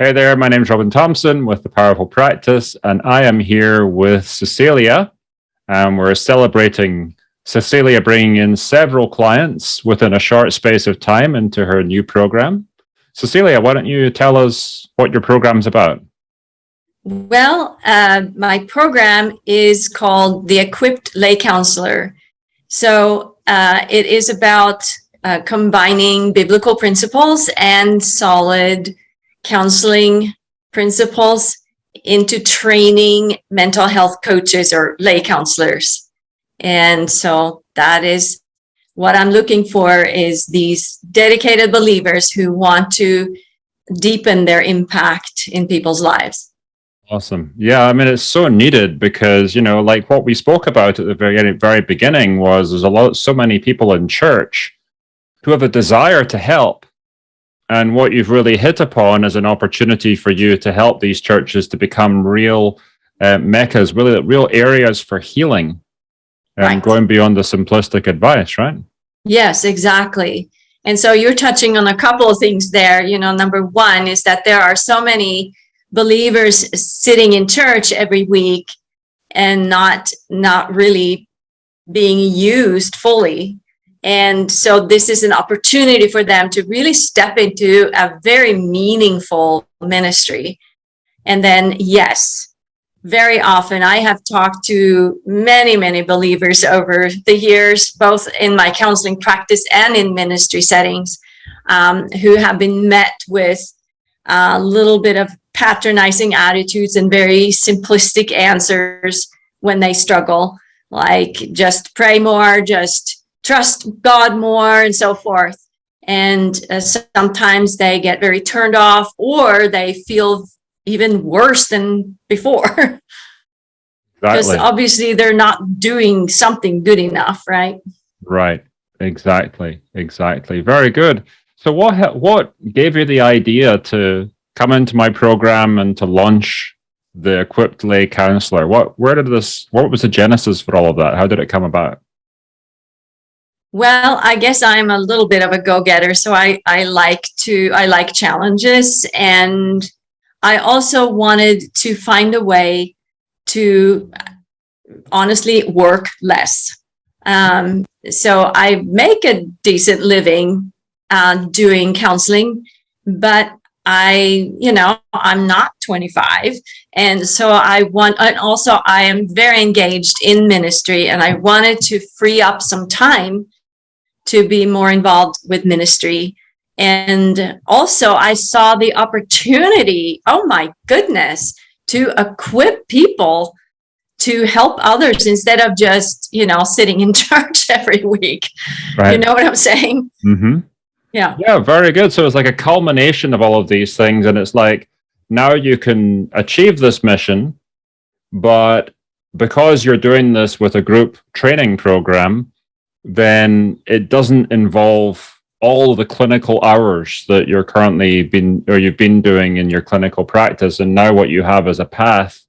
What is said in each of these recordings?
Hey there, my name is Robin Thompson with The Powerful Practice, and I am here with Cecilia, and we're celebrating Cecilia bringing in several clients within a short space of time into her new program. Cecilia, why don't you tell us what your program's about? Well, my program is called the Equipped Lay Counselor. So it is about combining biblical principles and solid counseling principles into training mental health coaches or lay counselors. And so that is what I'm looking for, is these dedicated believers who want to deepen their impact in people's lives. Awesome. Yeah, I mean, it's so needed because, like what we spoke about at the very beginning was there's so many people in church who have a desire to help. And what you've really hit upon is an opportunity for you to help these churches to become real meccas, really real areas for healing, and Right. going beyond the simplistic advice, right? Yes, exactly. And so you're touching on a couple of things there. Number one is that there are so many believers sitting in church every week and not really being used fully. And so this is an opportunity for them to really step into a very meaningful ministry. And then, yes, very often I have talked to many believers over the years, both in my counseling practice and in ministry settings, who have been met with a little bit of patronizing attitudes and very simplistic answers when they struggle, like just pray more, just trust God more, and so forth. And sometimes they get very turned off, or they feel even worse than before. Because obviously they're not doing something good enough, right? Right. Exactly. Very good. So what gave you the idea to come into my program and to launch the Equipped Lay Counselor? What was the genesis for all of that? How did it come about? Well, I guess I'm a little bit of a go-getter, so I like challenges, and I also wanted to find a way to honestly work less. So I make a decent living doing counseling, but I'm not 25. And so and also I am very engaged in ministry, and I wanted to free up some time to be more involved with ministry. And also I saw the opportunity, oh my goodness, to equip people to help others instead of just, sitting in church every week. Right. You know what I'm saying? Mm-hmm. Yeah. Yeah, very good. So it's like a culmination of all of these things. And it's like, now you can achieve this mission, but because you're doing this with a group training program, then it doesn't involve all the clinical hours that you've been doing in your clinical practice. And now what you have is a path.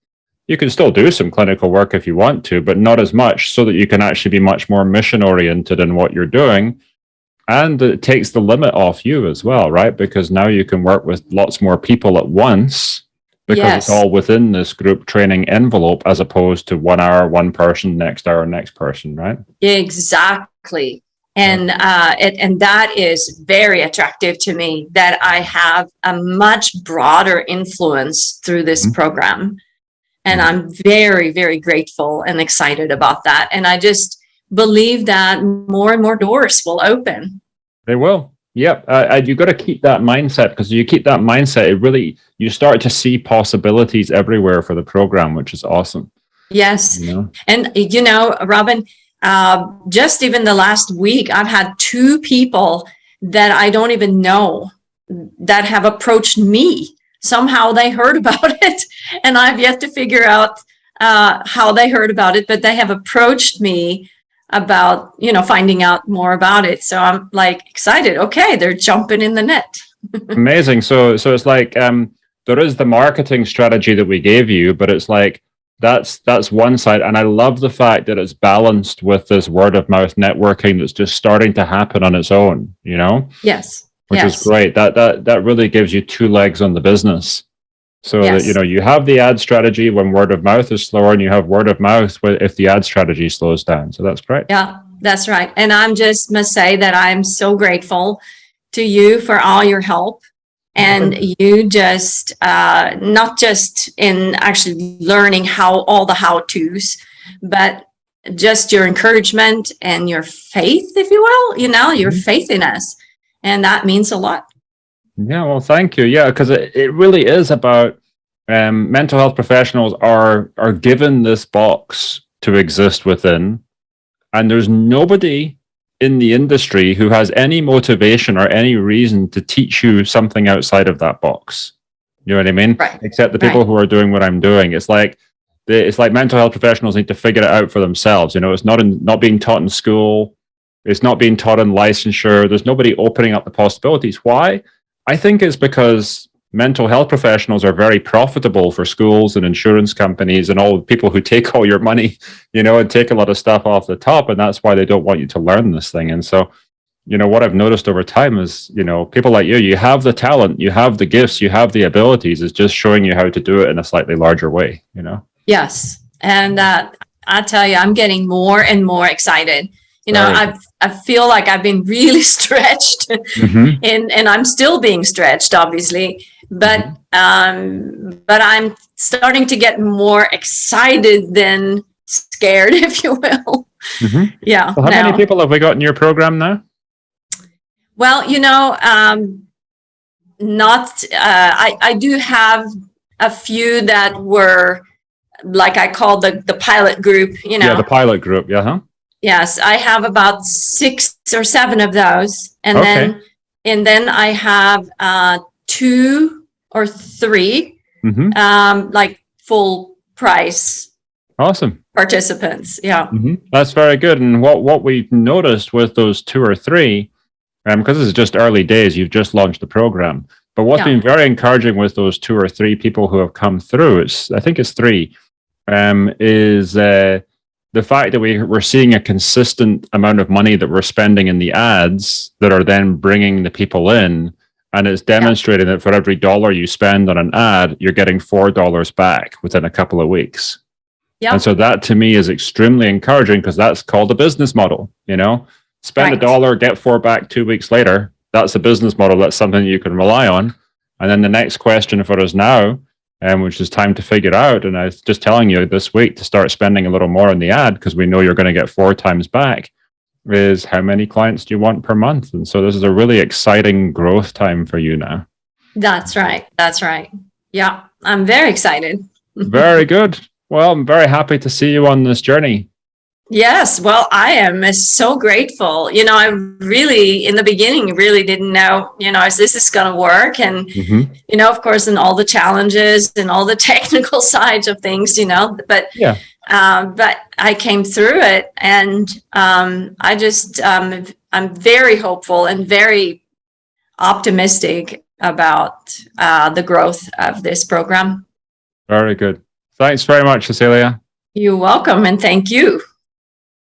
You can still do some clinical work if you want to, but not as much, so that you can actually be much more mission oriented in what you're doing. And it takes the limit off you as well, right? Because now you can work with lots more people at once, because it's all within this group training envelope, as opposed to 1 hour, one person, next hour, next person, right? Exactly. And and that is very attractive to me, that I have a much broader influence through this program. And I'm very, very grateful and excited about that. And I just believe that more and more doors will open. They will. Yep. You got to keep that mindset, because you keep that mindset, you start to see possibilities everywhere for the program, which is awesome. Yes. And, Robin, just even the last week, I've had 2 people that I don't even know that have approached me. Somehow they heard about it, and I've yet to figure out how they heard about it, but they have approached me about, finding out more about it. So I'm like excited. Okay, they're jumping in the net. Amazing. So it's like there is the marketing strategy that we gave you, but it's like that's one side. And I love the fact that it's balanced with this word of mouth networking that's just starting to happen on its own, Yes. which is Yes. great. That really gives you two legs on the business. So that, Yes. you have the ad strategy when word of mouth is slower, and you have word of mouth if the ad strategy slows down. So that's great. Yeah, that's right. And I'm just must say that I'm so grateful to you for all your help. And you just, not just in actually learning all the how-tos, but just your encouragement and your faith, if you will, your faith in us. And that means a lot. Yeah, well, thank you. Yeah, because it really is about mental health professionals are given this box to exist within, and there's nobody in the industry who has any motivation or any reason to teach you something outside of that box. You know what I mean? Right. Except the people who are doing what I'm doing. It's like mental health professionals need to figure it out for themselves. It's not being taught in school. It's not being taught in licensure. There's nobody opening up the possibilities. Why? I think it's because mental health professionals are very profitable for schools and insurance companies and all the people who take all your money, and take a lot of stuff off the top. And that's why they don't want you to learn this thing. And so, what I've noticed over time is, people like you have the talent, you have the gifts, you have the abilities. It's just showing you how to do it in a slightly larger way, Yes. And I tell you, I'm getting more and more excited. I feel like I've been really stretched, and I'm still being stretched, obviously. But I'm starting to get more excited than scared, if you will. Yeah. So how many people have we got in your program now? Well, not. I do have a few that were, like I call the pilot group. Yeah, the pilot group. Yeah. Huh? Yes, I have about 6 or 7 of those, and then I have 2 or 3 like full price. Awesome. Participants. Yeah. That's very good. And what we've noticed with those 2 or 3, because this is just early days, you've just launched the program. But what's been very encouraging with those 2 or 3 people who have come through, I think it's 3, is the fact that we're seeing a consistent amount of money that we're spending in the ads that are then bringing the people in. And it's demonstrating that for every $1 you spend on an ad, you're getting $4 back within a couple of weeks. Yep. And so that to me is extremely encouraging, because that's called a business model. Spend $1, get 4 back 2 weeks later. That's a business model. That's something you can rely on. And then the next question for us now, which is time to figure out, and I was just telling you this week to start spending a little more on the ad, because we know you're going to get 4 times back, is how many clients do you want per month? And so this is a really exciting growth time for you now. That's right. Yeah, I'm very excited. Very good. Well, I'm very happy to see you on this journey. Yes, well, I am so grateful. I really, in the beginning, really didn't know, if this is going to work. And, of course, and all the challenges and all the technical sides of things, but I came through it, and I just, I'm very hopeful and very optimistic about the growth of this program. Very good. Thanks very much, Cecilia. You're welcome, and thank you.